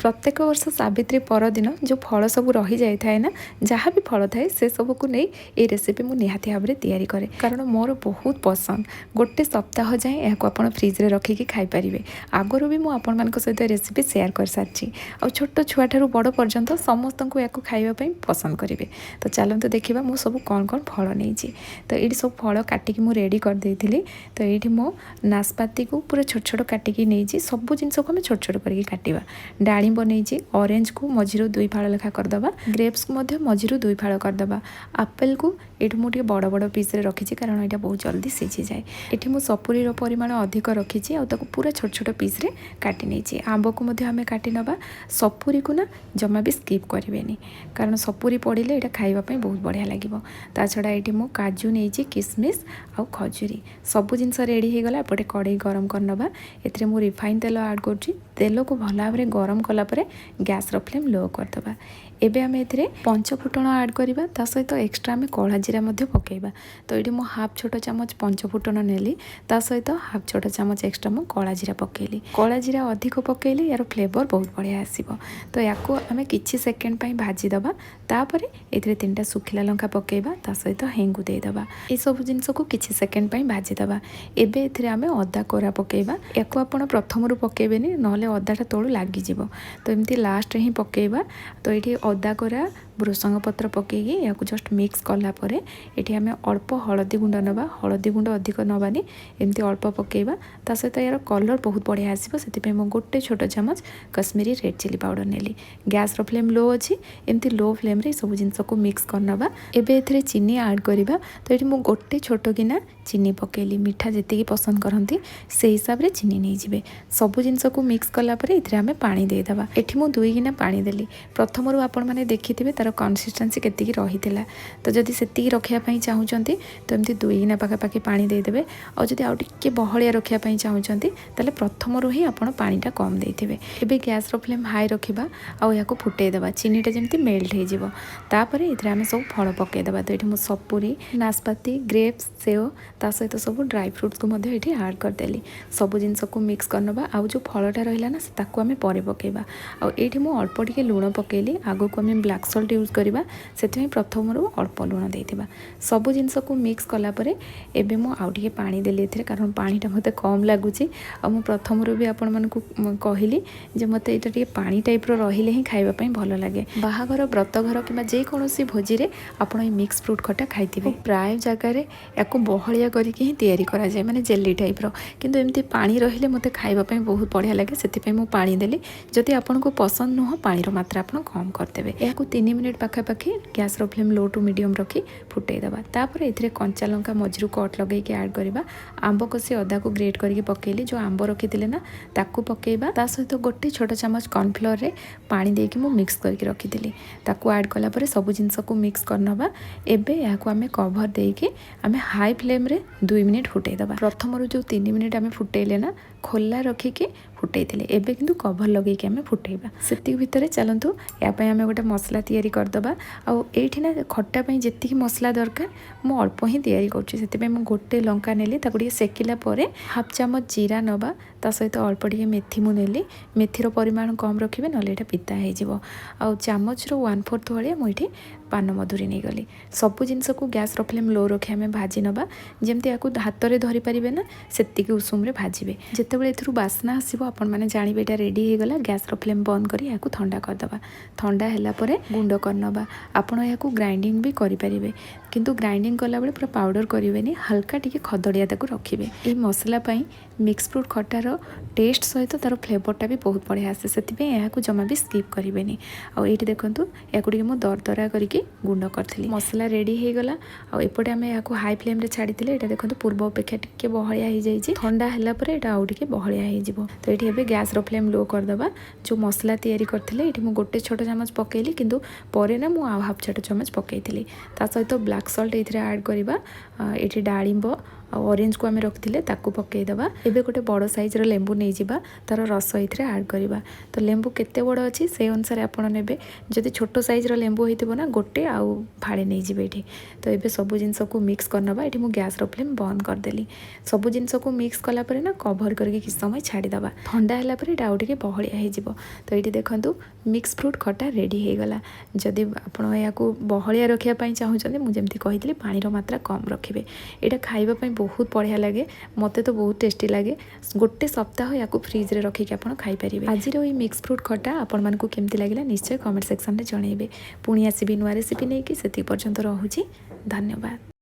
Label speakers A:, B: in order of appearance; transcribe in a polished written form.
A: प्रत्येक वर्ष सावित्री परदिन जो फल सब रही जाए ना जहाँ भी फल थाए से सबको नहीं ये रेसिपी मुझे निहाती भाव में तैयारी करे कारण मोर बहुत पसंद। गोटे सप्ताह जाए यहाँ आप फ्रिज्रे रखिकी खाईपारे। आगुरी भी मुझे सहित रेसिपी सेयार कर सारी और छोट छुआ ठार बड़ पर्यंत समस्त को या खावाई पसंद करेंगे। तो चलते देखा मुझ सब कौन कौन फल नहीं तो ये सब फल काटिकी मुझे रेडी करदे। तो ये मो नाशपाती को पूरा छोट छोट काटिकी नहीं सब जिनस को आम छोट छोट करके काटा। डाळिंब नहीं ऑरेंज को मझीर 2 फाड़ लेखा करदे। ग्रेप्स को मझीर 2 फाड़ करदे। आपेल को ये मुझे बड़ बड़ पीस रखी कारण यहाँ बहुत जल्दी सीझी जाए। ये मुझे सपुरी परिमाण अधिक रखी पूरा छोट छोट पीस काटी नहीं। आंब को आम काटी नवा। सपुरी को ना जमा भी स्किप करें कारण सपुरी पड़े यहाँ खावाई बहुत बढ़िया लगे। ता छड़ा ये मुझे काजू नहीं किसमिश आ खजूरी सब जिनस रेडी हो गला। एपटे कड़े गरम करनवा। ए मुझे रिफाइन तेल आड कर तेल को भल भाव में गरम कलापर गैस फ्लेम लो करदे। एबे आम ए 5 फुटण आड करवा। ता सहित एक्सट्रा आम कला जीरा पकेबा। तो ये मुझे हाफ छोट चामच 5 फुटण नेली। ता सहित हाफ छोट चामच एक्सट्रा मुझे कला जीरा पकेली। कला जीरा अधिक पकेले यार फ्लेवर बहुत बढ़िया आसीबो। तो या आम किछि सेकेंड भाजीदबा। तापर ए 3टा सुखिला लंका पकेबा। ता सहित हेंगु देदेबा। ये सब जिनस को किछि सेकेंड भाजीदबा। एबे एथिरे आम अदा कोरा पकेबा। याको आपण प्रथमरु पकेबेनी नहले अदाटा तळु लागी जिवो। तो एमती लास्ट ही पकेबा। तो ये अदा कोरा भृसंग पत्र पकईकी या जस्ट मिक्स कलापर ये आम अल्प हलदी गुंड नवा। हलदी गुंड अधिक नवानी एमती अल्प पकेबा। ता सहित यार कलर बहुत बढ़िया आसीबो। सेति मो गोटे छोट चामच कश्मीरी रेड चिली पाउडर नेली। गैस फ्लेम लो अच्छी एमती लो फ्लेम रे सब जिनस को मिक्स करनवा। एबे एथिरे चीनी ऐड करिबा। तो ये मो गोटे छोट गिना चीनी पकेली। मीठा जेतिकी पसंद करती से हिसाब रे चीनी नहीं जिवे। सब जिनस को मिक्स कलापर एथिरे आमे पानी देदेबा। एठी मो 2 गिना पानी देली। प्रथमरु आपण माने देखिथिबे तार कन्सिस्टेंसी केतिकी रहितिला। तो जदि सेतिकी रखिया पई चाहुचंती तो एमती 2 गिना पाखापाखि पानी देदेबे। और जदि आउ टिके बहलिया रखिया पई चाहुचंती ताले प्रथमरु ही आपण पानीटा कम देइथिबे। एबे गैस रो फ्लेम हाई रखिबा और याको फुटेइ देबा। चीनीटा जेमती मेल्ट हो जिवो। तापर एथिरे आमे सब फल पकेइ देबा। तो एठी मो सपुरी नाशपाती ग्रेप्स सेव ता सहित सब ड्राई फ्रुट्स को मध्य एठी ऐड कर देली। सब जिनस को मिक्स करनबा। आउ जो फलटा रहिला ना ताको आमे परे पकेइबा। और एठी मो अल्प टिके लूण पकेइली। आगो को आमे ब्लैक सॉल्ट यूज करबा सेति प्रथमरु अल्प लूण देइथिबा। सब जिनस को मिक्स कलापर एबे मो आउ टिके पानी देली एथिरे कारण पानीटा मते कम लागुची। आ मो प्रथमरु भी आपण मानकु कहिली जे मते एटा टिके पानी टाइप रो रहिले ही खाइबा पई भलो लागे। बाहाघर व्रतघर किबा जे कोनोसी भोजी रे आपण ए मिक्स फ्रूट खटा खाइथिबे। प्राय जगह रे याको बहलिया करके ही तैयारी करा जाय माने जेली टाइप रो। किंतु एमती पानी रहिले मते खाइबा पई बहुत बढ़िया लागे सेति पई मो पानी देली। जदि आपण को पसंद नुह पानी रो मात्रा आपण कम कर देबे। याको 3 मिनिट पाखापाखि गैस रो फ्लेम लो टू मीडियम रखी फुटेइ देबा। तापर एथिरे कंचा लंका मझिरु कट लगेई के ऐड करबा। आंब कसी अदा को ग्रेट करके पकेली। जो आंब रखिथिले ना ताकू पकेइबा। ता सहित गोटे छोट चामच कॉर्नफ्लोर रे पानी देके मु मिक्स करके रखिथिली। ताकू ऐड कला परे सब जिनस को मिक्स करनबा। एबे याको आमे कवर देके आमे हाई फ्लेम रे 2 मिनिट फुटेइ देबा। प्रथमरु जो 3 मिनिट आमे फुटेइले ना खोला रखिके फुटेइथिले। एबे किंतु कवर लगेइके आमे फुटेइबा। सेति भितरे चलंतु या पय आमे गोटे मसला तैयारी करदबा। आ एठी ना खट्टा पय जेतिकी मसला दरकार मु अल्प ही तैयारी करछि। सेति पय मु गोटे लंका नेली ताको टिके सेकिला परे हाफ चामच जीरा नबा। ता सहित अल्प टिके मेथी मु नेली। मेथीर परिमाण कम रखिबे नले एटा पिता हे जिवो। आ चामच रो 1/4 वाले मु एठी पान मधुरी नहीं गली। सब जिनस को गैस रो फ्लेम लो रखी आम भाजी नबा। जमती या हाथ में धरी पारे ना सेतिकी उषुम रे भाजिबे। जेतेबेले एथुरु बास्ना आसीबो आपण माने जानिबे एटा रेडी हो गला। गैस रो फ्लेम बंद करी याकू ठंडा कर दबा। ठंडा हैला परे गुंड करनबा। आपण याकू ग्राइंडिंग भी करि परिबे किंतु ग्राइंडिंग कला बेले पूरा पाउडर करिवेनी। हल्का टिके खदड़िया ताकू रखिबे। ए मसला पई मिक्स फ्रूट खटार टेस्ट सहित तार फ्लेवरटा भी बहुत बढ़िया आसे। सेतिबे याकू जमा भी स्किप करिवेनी। आ एठी देखंतु याकू टिके मो दरदरा करके गुंड करथिली। मसला रेडी हो गला। आ एपटे आमे याकू हाई फ्लेम रे छाड़ीथिले। एटा देखंतु पूर्व अपेक्षा टिके बहलिया हो जाईची। ठंडा हैला परे एटा आउ टिके बहलिया हो जिवो। तो एठी एबे गैस रो फ्लेम लो कर दबा। जो मसला तैयारी करथिले एठी मु गोटे छोट चामच पकेली किंतु परे ना मु हाफ छोट चामच पकेइथिली। ता सहित ब्लैक सॉल्ट एथिरे ऐड करबा। एठी डाळिंब ऑरेंज को आम रखिले ताकू पकईदबा। एबे गोटे बड़ साइज्र लेंबू नहीं जावा तार रस ये आड करवा। तो लेंबू केते बड़ अच्छी से अनुसार आप ने जदि छोट साइज्र लेंबू होना ना गोटे आउ फाड़े नहीं जी ये। तो ये सब जिनस को मिक्स करनवा। ये मुझे गैस फ्लेम बंद करदेली। सब जिनस को मिक्स कलापर ना कभर करके किसी समय छाड़ीदबा। ठंडा है आउ टे बहलिया हो। तो ये देखो मिक्स फ्रूट खटा रेडी हो गला। जदि आप बहलिया रखापी चाहते मुझे कही पानी मात्रा कम रखिए। यहाँ खावाई बहुत बढ़िया लगे। मत तो बहुत टेस्टी लगे। गोटे सप्ताह या फ्रिज्रे रखिक आप खाईपारे। आज मिक्स फ्रूट खटा आपण मानक केमती लगे निश्चय कमेंट सेक्शन में जनइबे। पुणी आसबि नुआ रेसिपी नहीं कि से पर्यंत रहुछि। धन्यवाद।